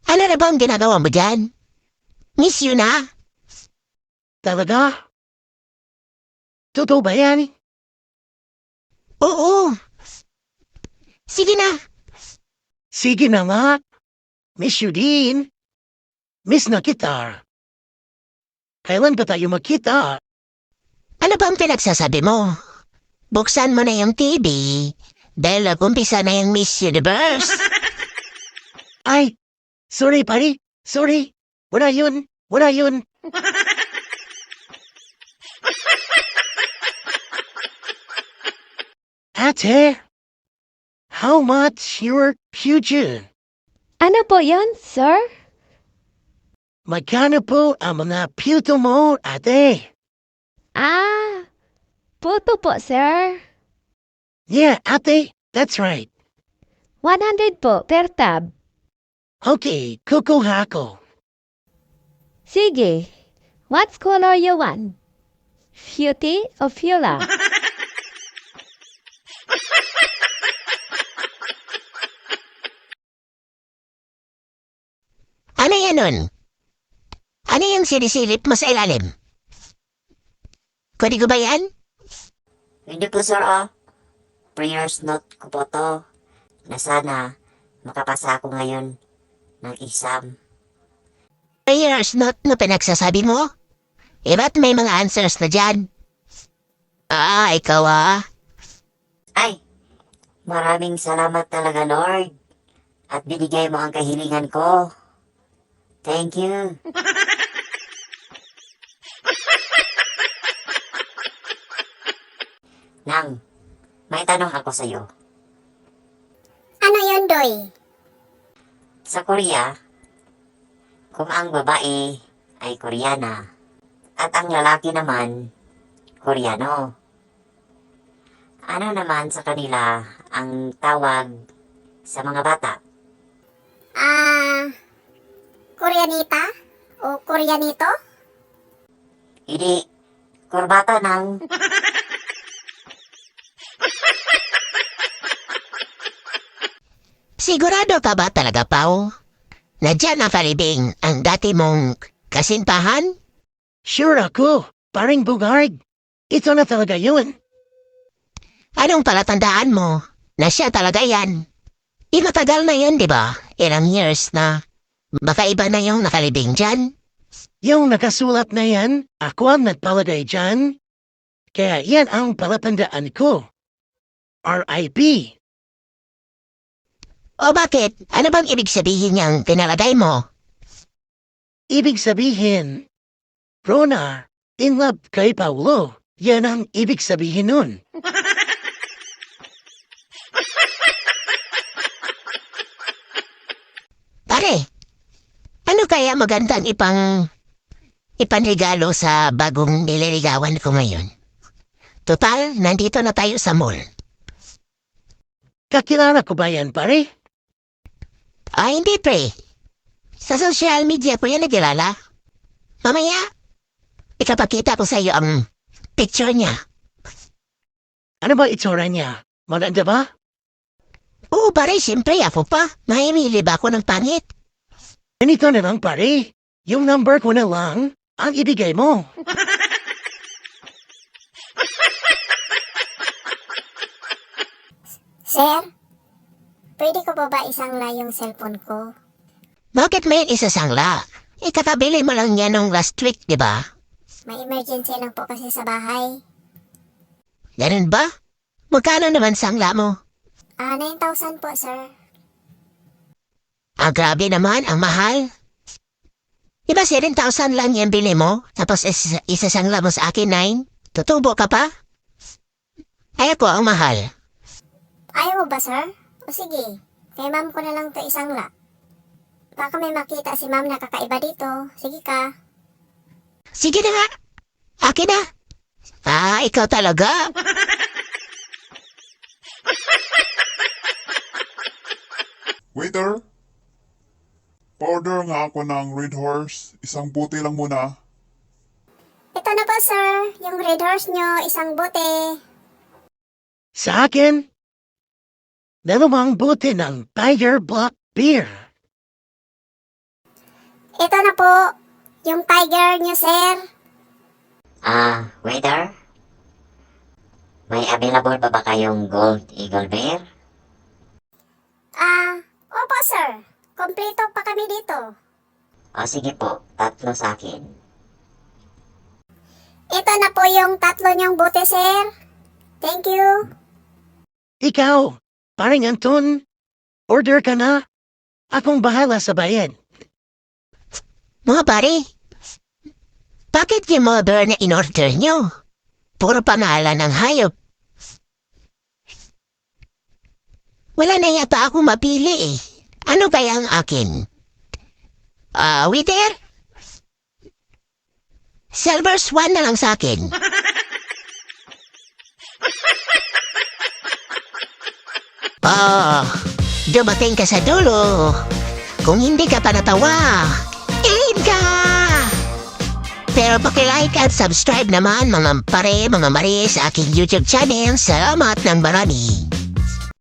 Ano na bang ginagawa mo dyan? Miss you na? Talaga? Totoo ba yan? Oo. Sige na. Sige na nga. Miss you din. Miss na kita. Kailan ba tayo magkita? Ano bang pinagsasabi mo? Buksan mo na yung TV. Dahil nag-umpisa na yung Miss Universe. Ay, sorry pare. Sorry. Wala yun. Wala yun. Ate, how much your future? Ano po yon, sir? Magkano po ang mga puto mo, ate? Ah, puto po, sir. Yeah, ate, that's right. 100 po per tab. Okay, kukuha ko. Sige. What color you want? Beauty or Fila? Ano yan nun? Ano yung sinisilip mo sa ilalim? Pwede ko ba yan? Hindi po sir Prayers note ko po to na sana makapasa ako ngayon ng exam. Prayers note na pinagsasabi mo? Eh ba't may mga answers na dyan? Ikaw Ay, maraming salamat talaga Lord at binigay mo ang kahilingan ko. Thank you. Nang, may tanong ako sa'yo. Ano yun, Doy? Sa Korea, kung ang babae ay Koreana at ang lalaki naman Koreano, ano naman sa kanila ang tawag sa mga bata? Koreanita? O Koreanito? Hindi, kurbata ng... Sigurado ka ba talaga, Pao? Na dyan ang palibing ang dati mong kasintahan? Sure ako, paring Bugard. Ito na talaga yun. Anong palatandaan mo na siya talaga yan? Matagal na yan, di ba? Ilang years na. Baka iba na yung nakalibing dyan. Yung nakasulat na yan, ako ang nagpalagay dyan. Kaya yan ang palatandaan ko. R.I.P. O bakit? Ano bang ibig sabihin niyang pinalagay mo? Ibig sabihin, Rona, in love kay Paulo. Yan ang ibig sabihin nun. Pare, ano kaya magandang ipanregalo sa bagong nililigawan ko ngayon? Total, nandito na tayo sa mall. Kakilala ko ba yan, pare? Hindi pre. Sa social media ko yan nagilala. Mamaya, ikapakita ko sa iyo ang picture niya. Ano ba itsura niya? Maganda ba? Oo pare, siyempre ako pa. Mahimili ba ako ng pangit? Ganito na lang, pare. Yung number ko na lang ang ibigay mo. Sir? Pwede ko ba isangla yung cellphone ko? Bakit may isasangla? Ikakabili mo lang yan nung last week, di ba? May emergency lang po kasi sa bahay. Ganun ba? Magkano naman sangla mo? 9,000 po, sir. Grabe naman, ang mahal. Di ba 7,000 lang yung bili mo? Tapos isasangla mo sa akin 9? Tutubo ka pa? Ay ako ang mahal. Ayaw mo ba, sir? O sige, kay ma'am ko na lang to isangla. Baka may makita si ma'am na kakaiba dito. Sige ka. Sige na nga. Akin na. Ikaw talaga. Waiter, pa-order nga ako ng Red Horse. Isang puti lang muna. Ito na po, sir. Yung red horse nyo, isang bote. Sa akin, dalawang bote ng Tiger Black Beer. Ito na po, yung tiger niyo, sir. Waiter? May available ba kayong Gold Eagle Bear? Opo, sir. Kompleto pa kami dito. Sige po, 3 sa akin. Ito na po yung 3 niyong bote, sir. Thank you. Ikaw, paring Anton, order ka na. Akong bahala sa bayad. Mga pare, bakit yung mga bear na in-order nyo? Puro pangalan ng hayop. Wala na yata ako mapili eh. Ano kaya ang akin? Waiter? Silver Swan na lang sa akin. Dumating ka sa dulo. Kung hindi ka pa natawa, end ka! Pero pakilike at subscribe naman mga pare, mga mare sa aking YouTube channel. Salamat ng marami.